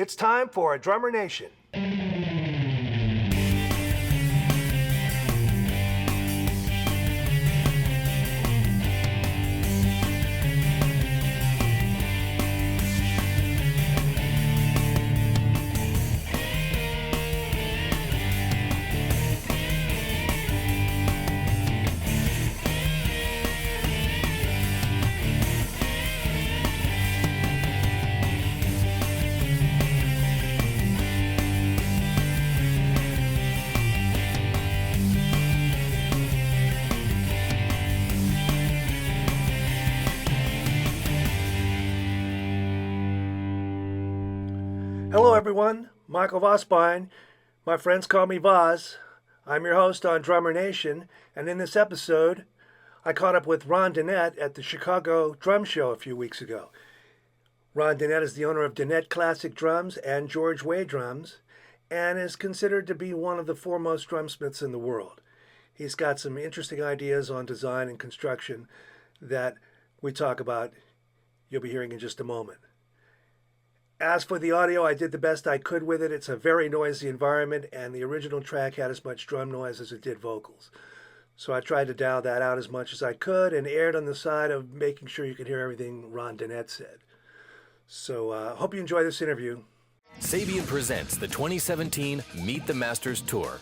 It's time for Drummer Nation. Hello everyone, Michael Vosbein. My friends call me Voz. I'm your host on Drummer Nation, and in this episode, I caught up with Ronn Dunnett at the Chicago Drum Show a few weeks ago. Ronn Dunnett is the owner of Dunnett Classic Drums and George Way Drums, and is considered to be one of the foremost drumsmiths in the world. He's got some interesting ideas on design and construction that we talk about, you'll be hearing in just a moment. As for the audio, I did the best I could with it. It's a very noisy environment, and the original track had as much drum noise as it did vocals. So I tried to dial that out as much as I could and erred on the side of making sure you could hear everything Ronn Dunnett said. So hope you enjoy this interview. Sabian presents the 2017 Meet the Masters Tour.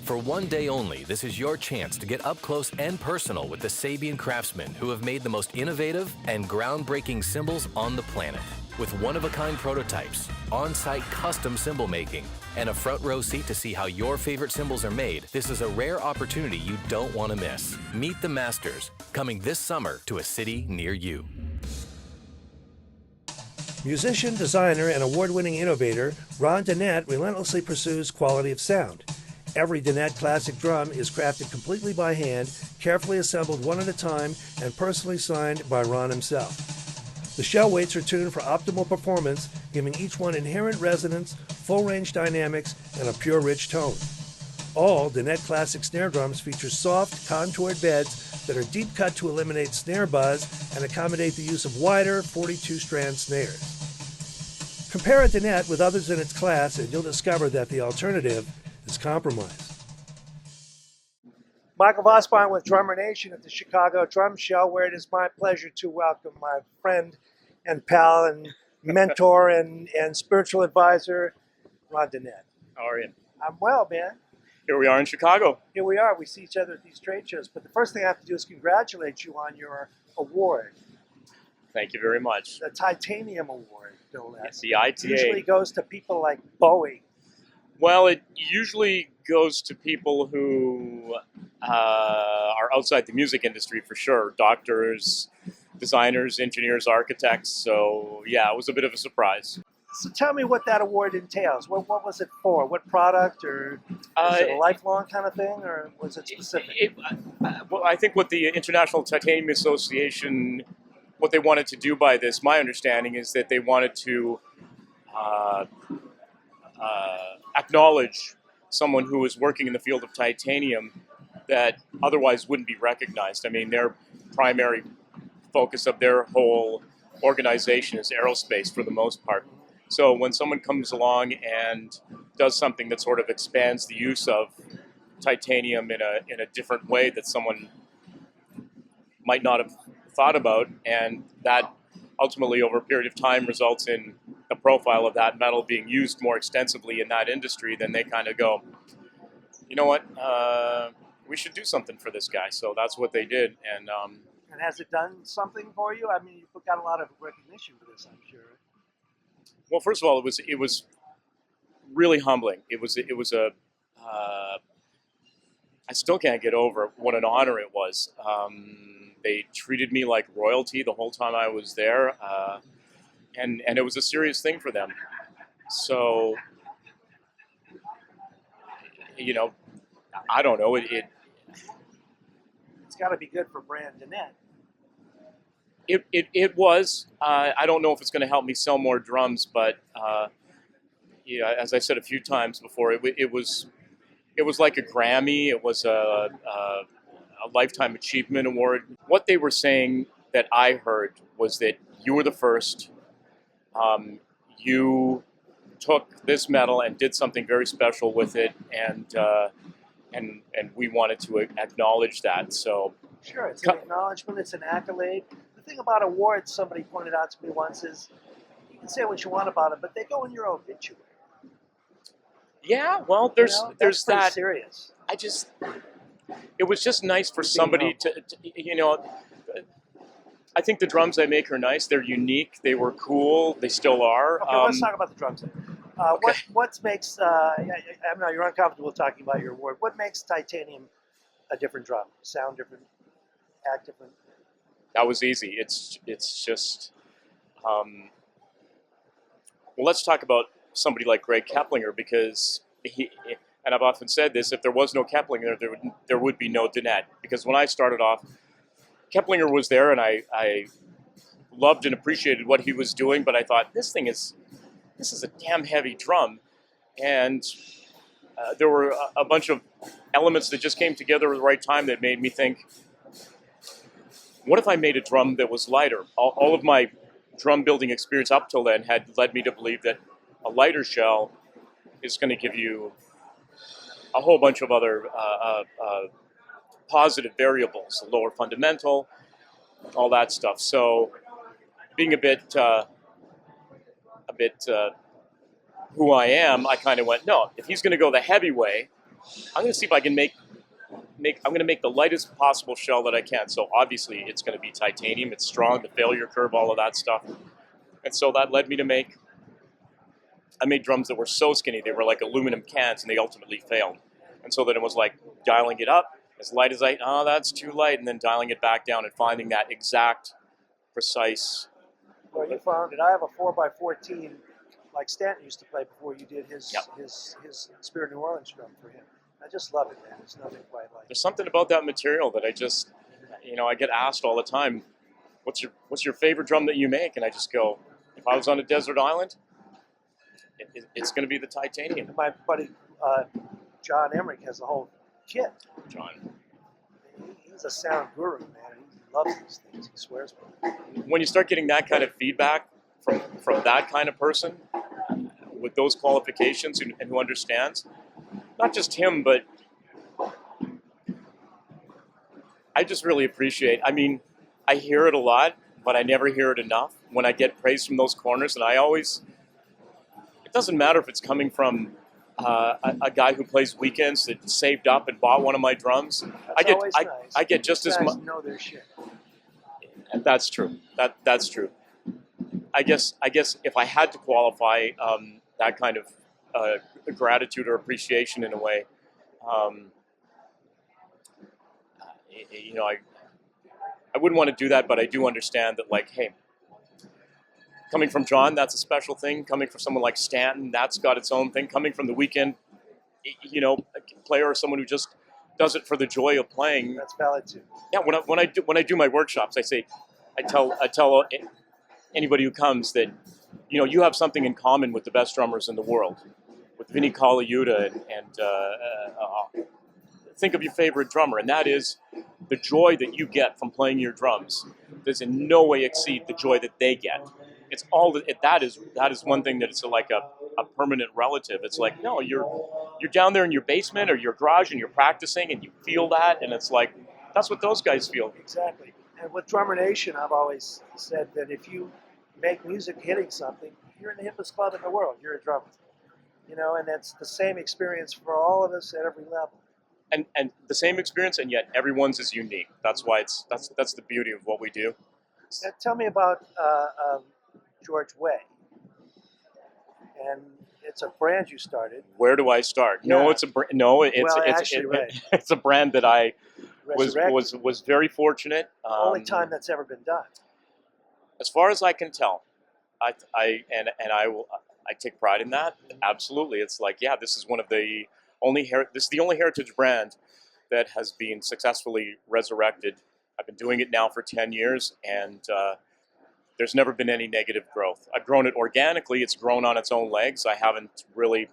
For one day only, this is your chance to get up close and personal with the Sabian craftsmen who have made the most innovative and groundbreaking cymbals on the planet. With one-of-a-kind prototypes, on-site custom cymbal making, and a front row seat to see how your favorite cymbals are made, this is a rare opportunity you don't want to miss. Meet the Masters, coming this summer to a city near you. Musician, designer, and award-winning innovator, Ronn Dunnett relentlessly pursues quality of sound. Every Dunnett classic drum is crafted completely by hand, carefully assembled one at a time, and personally signed by Ronn himself. The shell weights are tuned for optimal performance, giving each one inherent resonance, full-range dynamics, and a pure, rich tone. All Dunnett classic snare drums feature soft, contoured beds that are deep cut to eliminate snare buzz and accommodate the use of wider 42-strand snares. Compare a Dunnett with others in its class, and you'll discover that the alternative is compromise. Michael Vosbein with Drummer Nation at the Chicago Drum Show, where it is my pleasure to welcome my friend and pal and mentor and spiritual advisor, Ronn Dunnett. How are you? I'm well, man. Here we are in Chicago. Here we are. We see each other at these trade shows. But the first thing I have to do is congratulate you on your award. Thank you very much. The Titanium Award, no less. The ITA. Usually goes to people like Bowie. Well, it usually goes to people who are outside the music industry for sure. Doctors, designers, engineers, architects. So, yeah, it was a bit of a surprise. So tell me what that award entails. What was it for? What product? Or is it a lifelong kind of thing? Or was it specific? Well, I think what the International Titanium Association, what they wanted to do by this, my understanding is that they wanted to acknowledge someone who is working in the field of titanium that otherwise wouldn't be recognized. I mean, their primary focus of their whole organization is aerospace for the most part. So when someone comes along and does something that sort of expands the use of titanium in a different way that someone might not have thought about, and that ultimately over a period of time results in the profile of that metal being used more extensively in that industry, then they kind of go, you know what, we should do something for this guy. So that's what they did. And has it done something for you? I mean, you've got a lot of recognition for this, I'm sure. Well, first of all, it was really humbling. It was a I still can't get over what an honor it was. They treated me like royalty the whole time I was there, and it was a serious thing for them. So, you know, I don't know. It's got to be good for brand Dunnett. It was. I don't know if it's going to help me sell more drums, but yeah, as I said a few times before, it was like a Grammy. It was a Lifetime Achievement Award. What they were saying that I heard was that you were the first. You took this medal and did something very special with it, and we wanted to acknowledge that. So Sure, it's an acknowledgement, it's an accolade. The thing about awards, somebody pointed out to me once, is you can say what you want about them, but they go in your obituary. yeah, well, You there's know, that's pretty that. serious. It was just nice for somebody to, I think the drums I make are nice. They're unique. They were cool. They still are. Okay, let's talk about the drums. Then. Okay. What makes? I know you're uncomfortable talking about your award. What makes titanium a different drum? Sound different, act different. That was easy. It's just. Well, let's talk about somebody like Greg Keplinger, because and I've often said this: if there was no Keplinger, there would be no Dunnett. Because when I started off, Keplinger was there, and I loved and appreciated what he was doing. But I thought, this is a damn heavy drum, and there were a bunch of elements that just came together at the right time that made me think, what if I made a drum that was lighter? All of my drum building experience up till then had led me to believe that a lighter shell is going to give you a whole bunch of other positive variables, a lower fundamental, all that stuff. So being a bit who I am, I kind of went, no, if he's going to go the heavy way, I'm going to see if I can I'm going to make the lightest possible shell that I can. So obviously it's going to be titanium. It's strong, the failure curve, all of that stuff. And so that led me to I made drums that were so skinny, they were like aluminum cans, and they ultimately failed. And so then it was like dialing it up as light as that's too light, and then dialing it back down and finding that exact, precise. Well, you found it. I have a 4x14, like Stanton used to play before you did his Spirit New Orleans drum for him. I just love it, man. There's nothing quite like it. There's something about that material that I just, I get asked all the time, what's your favorite drum that you make? And I just go, if I was on a desert island, it's going to be the titanium. And my buddy John Emmerich has the whole kit. John. He's a sound guru, man. He loves these things. He swears by them. When you start getting that kind of feedback from that kind of person with those qualifications and who understands, not just him, but I just really appreciate. I mean, I hear it a lot, but I never hear it enough. When I get praise from those corners, and it doesn't matter if it's coming from a guy who plays weekends that saved up and bought one of my drums. I get just as much. Know their shit. That's true. That's true. I guess if I had to qualify that kind of gratitude or appreciation in a way, I wouldn't want to do that, but I do understand that, like, hey, coming from John, that's a special thing. Coming from someone like Stanton, that's got its own thing. Coming from the weekend, a player or someone who just does it for the joy of playing. That's valid too. Yeah, when I do my workshops, I tell anybody who comes that, you have something in common with the best drummers in the world, with Vinny Colaiuta and think of your favorite drummer, and that is the joy that you get from playing your drums does in no way exceed the joy that they get. It's all that is one thing that it's like a permanent relative. It's like, no, you're down there in your basement or your garage and you're practicing and you feel that, and it's like that's what those guys feel. Exactly. And with Drummer Nation, I've always said that if you make music hitting something, you're in the hippest club in the world. You're a drummer. And that's the same experience for all of us at every level. And the same experience, and yet everyone's is unique. That's why that's the beauty of what we do. Now, tell me about George Way. And it's a brand you started. Where do I start? Yeah. It's a brand that I was very fortunate. The only time that's ever been done. As far as I can tell, I take pride in that. Absolutely, it's like, yeah, this is one of the this is the only heritage brand that has been successfully resurrected. I've been doing it now for 10 years, and there's never been any negative growth. I've grown it organically. It's grown on its own legs. I haven't really,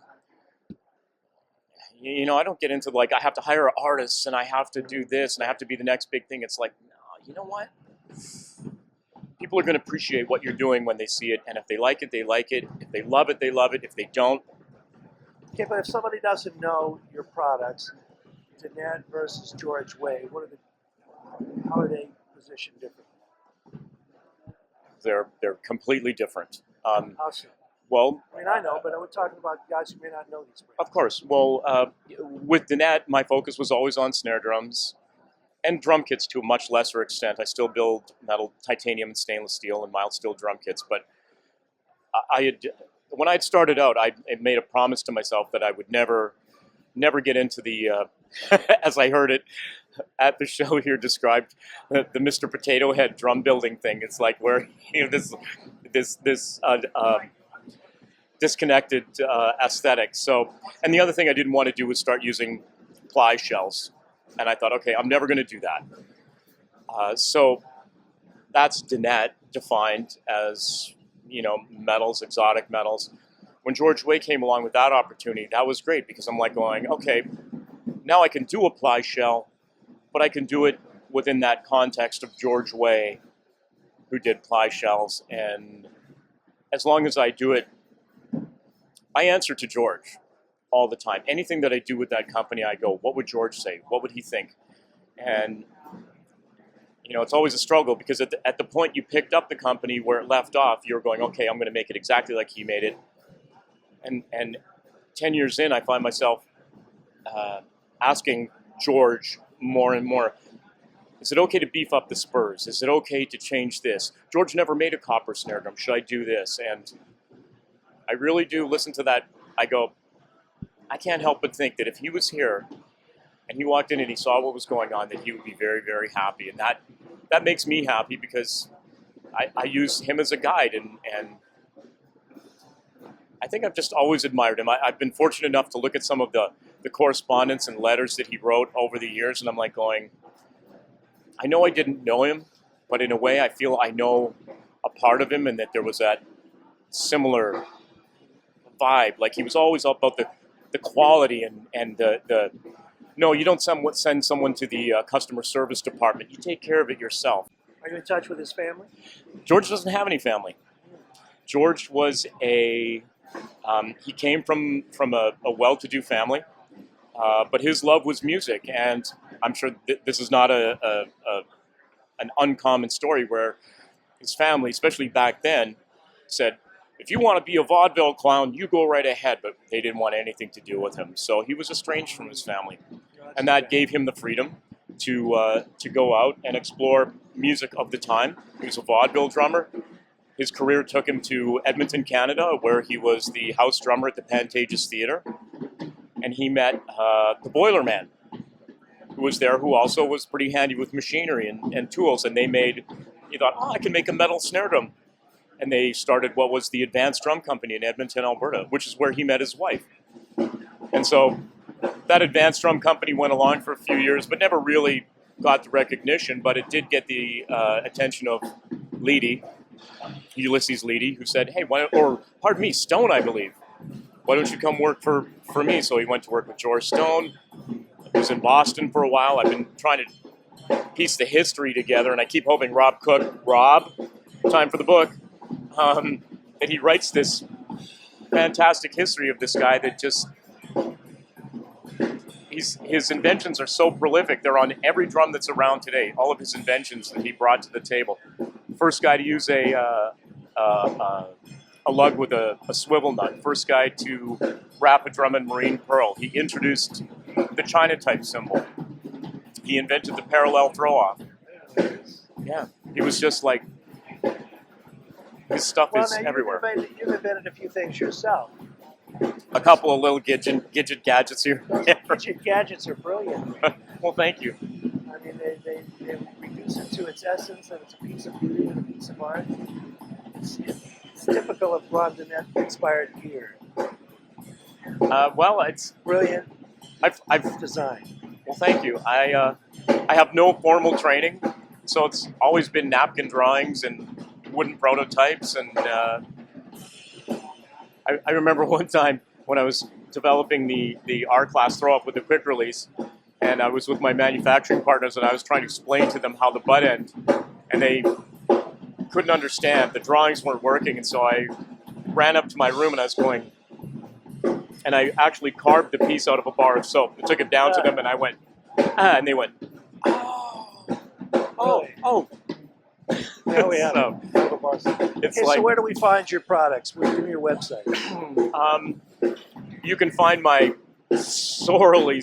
I don't get into I have to hire artists and I have to do this and I have to be the next big thing. It's like, no, you know what? people are going to appreciate what you're doing when they see it, and if they like it, they like it. If they love it, they love it. If they don't, Okay, but if somebody doesn't know your products, Dunnett versus George Way, how are they positioned differently? they're completely different. How so? Well, I mean, I know, but we're talking about guys who may not know these brands. of course. Well, with Dunnett, my focus was always on snare drums and drum kits to a much lesser extent. I still build metal, titanium, and stainless steel and mild steel drum kits. But when I had started out, I made a promise to myself that I would never get into the, as I heard it at the show here described, the Mr. Potato Head drum building thing. It's like where this disconnected aesthetic. So, and the other thing I didn't want to do was start using ply shells. And I thought, okay, I'm never going to do that. So that's Dunnett defined as, metals, exotic metals. When George Way came along with that opportunity, that was great because I'm like going, okay, now I can do a ply shell, but I can do it within that context of George Way, who did ply shells. And as long as I do it, I answer to George all the time. Anything that I do with that company, I go, what would George say? What would he think? And, it's always a struggle because at the point you picked up the company where it left off, you're going, okay, I'm going to make it exactly like he made it. And 10 years in, I find myself asking George more and more, is it okay to beef up the spurs? Is it okay to change this? George never made a copper snare drum. Should I do this? And I really do listen to that. I go, I can't help but think that if he was here and he walked in and he saw what was going on, that he would be very, very happy. And that makes me happy because I use him as a guide. And I think I've just always admired him. I've been fortunate enough to look at some of the correspondence and letters that he wrote over the years. And I'm like going, I know I didn't know him, but in a way I feel I know a part of him and that there was that similar vibe. Like he was always all about the quality and the no, you don't send someone to the customer service department. You take care of it yourself. Are you in touch with his family? George doesn't have any family. George was he came from a well-to-do family, but his love was music, and I'm sure this is not an uncommon story where his family, especially back then, said, if you want to be a vaudeville clown, you go right ahead, but they didn't want anything to do with him. So he was estranged from his family, and that gave him the freedom to go out and explore music of the time. He was a vaudeville drummer. His career took him to Edmonton, Canada, where he was the house drummer at the Pantages Theatre, and he met the Boiler Man, who was there, who also was pretty handy with machinery and tools, and he thought, I can make a metal snare drum. And they started what was the Advanced Drum Company in Edmonton, Alberta, which is where he met his wife. And so that Advanced Drum Company went along for a few years, but never really got the recognition. But it did get the attention of Leedy, Ulysses Leedy, who said, hey, Stone, I believe. Why don't you come work for me? So he went to work with George Stone. He was in Boston for a while. I've been trying to piece the history together, and I keep hoping Rob, time for the book, that he writes this fantastic history of this guy that just, his inventions are so prolific. They're on every drum that's around today, all of his inventions that he brought to the table. First guy to use a lug with a swivel nut. First guy to wrap a drum in marine pearl. He introduced the China type cymbal. He invented the parallel throw-off. Yeah, he was just like, his stuff is everywhere. You've invented a few things yourself. A couple of little gadget gadgets here. Gadget gadgets are brilliant. Well, thank you. I mean, they reduce it to its essence, and it's a piece of beauty and a piece of art. It's typical of Ronn Dunnett inspired gear. Well, it's Brilliant. I've design. Well, thank you. I have no formal training, so it's always been napkin drawings and wooden prototypes. And I remember one time when I was developing the R-Class throw-up with the quick release, and I was with my manufacturing partners, and I was trying to explain to them how the butt end, and couldn't understand. The drawings weren't working, and so I ran up to my room and I was going, and I actually carved the piece out of a bar of soap. I took it down to them, and I went, and they went, oh. There we have So, it. it's Okay, like, so where do we find your products? Give me your website. you can find my sorely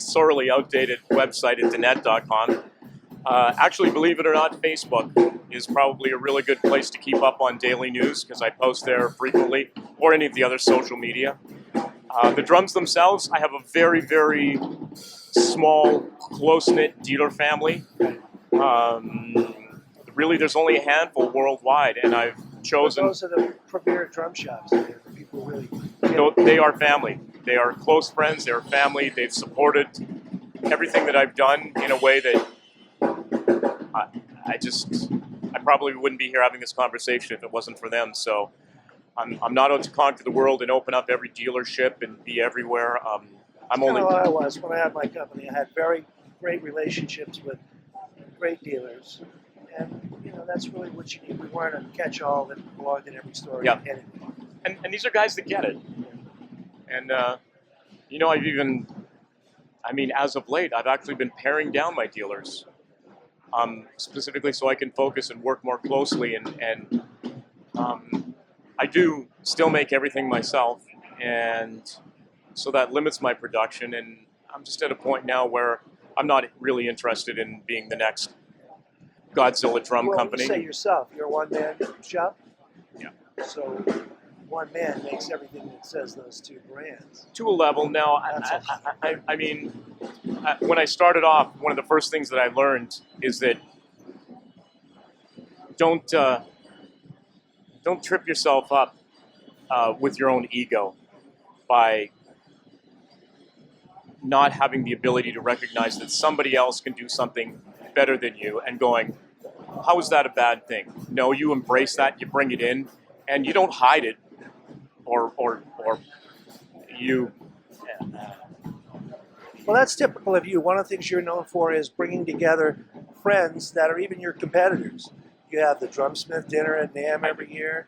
outdated website at Dunnett.com. Actually, believe it or not, Facebook is probably a really good place to keep up on daily news because I post there frequently, or any of the other social media. The drums themselves, I have a very, very small, close-knit dealer family. Really, there's only a handful worldwide, and I've chosen... But those are the premier drum shops. The people really... They are family. They are close friends. They're family. They've supported everything that I've done in a way that I probably wouldn't be here having this conversation if it wasn't for them. So I'm not out to conquer the world and open up every dealership and be everywhere. I'm only... That's kind of what I was when I had my company. I had very great relationships with great dealers. And, you know, that's really what you need. We weren't a catch-all that belonged in every store. Yeah. And these are guys that get it. And, you know, as of late, I've actually been paring down my dealers, specifically so I can focus and work more closely. And I do still make everything myself, and so that limits my production. And I'm just at a point now where I'm not really interested in being the next Godzilla drum company. You say yourself, you're a one-man shop? Yeah. So one man makes everything that says those two brands. To a level. Now, I mean, when I started off, one of the first things that I learned is that don't trip yourself up with your own ego by not having the ability to recognize that somebody else can do something better than you and going, how is that a bad thing? No, you embrace that, you bring it in, and you don't hide it, or you... Well, that's typical of you. One of the things you're known for is bringing together friends that are even your competitors. You have the Drumsmith Dinner at NAMM every year.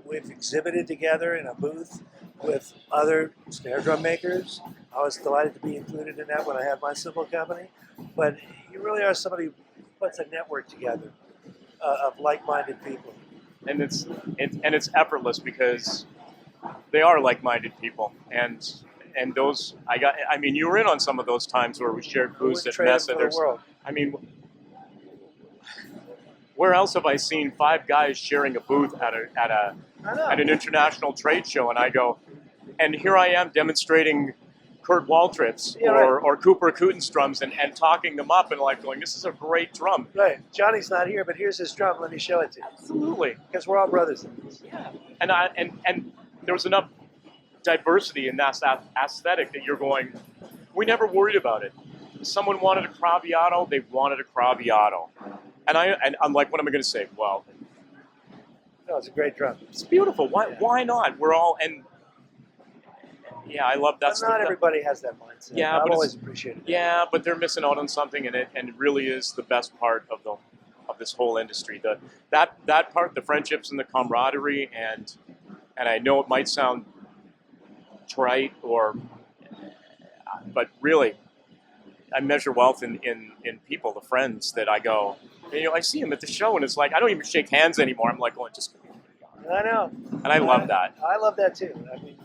We've exhibited together in a booth with other snare drum makers. I was delighted to be included in that when I had my cymbal company. But you really are somebody who puts a network together of like-minded people. And it's effortless because they are like-minded people. And those, I mean, you were in on some of those times where we shared booths at Mesa. I mean, where else have I seen 5 guys sharing a booth at an international trade show? And I go, and here I am demonstrating Kurt Waltritt's or Cooper Cooten's drums and talking them up and like going, this is a great drum. Right. Johnny's not here, but here's his drum. Let me show it to you. Absolutely. Because we're all brothers in this. Yeah. And there was enough diversity in that aesthetic that you're going, we never worried about it. If someone wanted a Craviotto, they wanted a Craviotto. And I'm like, what am I going to say? Well, no, it's a great drum. It's beautiful. Why not? We're all, and yeah, I love that. But not everybody has that mindset. Yeah, I've but always appreciated that. Yeah, but they're missing out on something, and it really is the best part of this whole industry. That part, the friendships and the camaraderie, and I know it might sound trite but really, I measure wealth in people, the friends that I go. You know, I see them at the show, and it's like I don't even shake hands anymore. I'm like, going just. I know. And I love that. I love that too. I mean,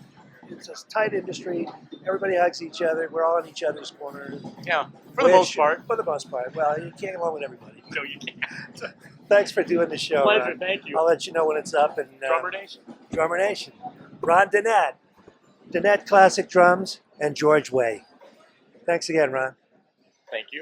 it's a tight industry. Everybody hugs each other. We're all in each other's corner. Yeah, for the most part. For the most part. Well, you can't get along with everybody. No, you can't. Thanks for doing the show. Pleasure. Ron. Thank you. I'll let you know when it's up. And Drummer Nation. Drummer Nation. Ronn Dunnett. Dunnett Classic Drums and George Way. Thanks again, Ron. Thank you.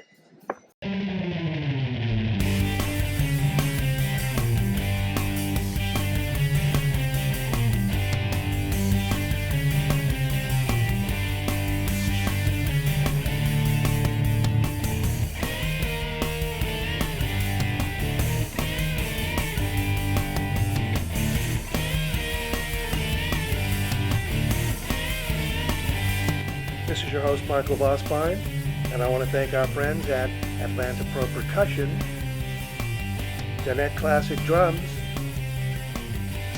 This is your host, Michael Vosbein, and I want to thank our friends at Atlanta Pro Percussion, Dunnett Classic Drums,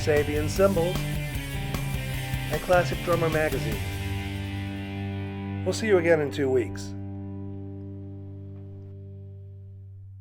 Sabian Cymbals, and Classic Drummer Magazine. We'll see you again in 2 weeks.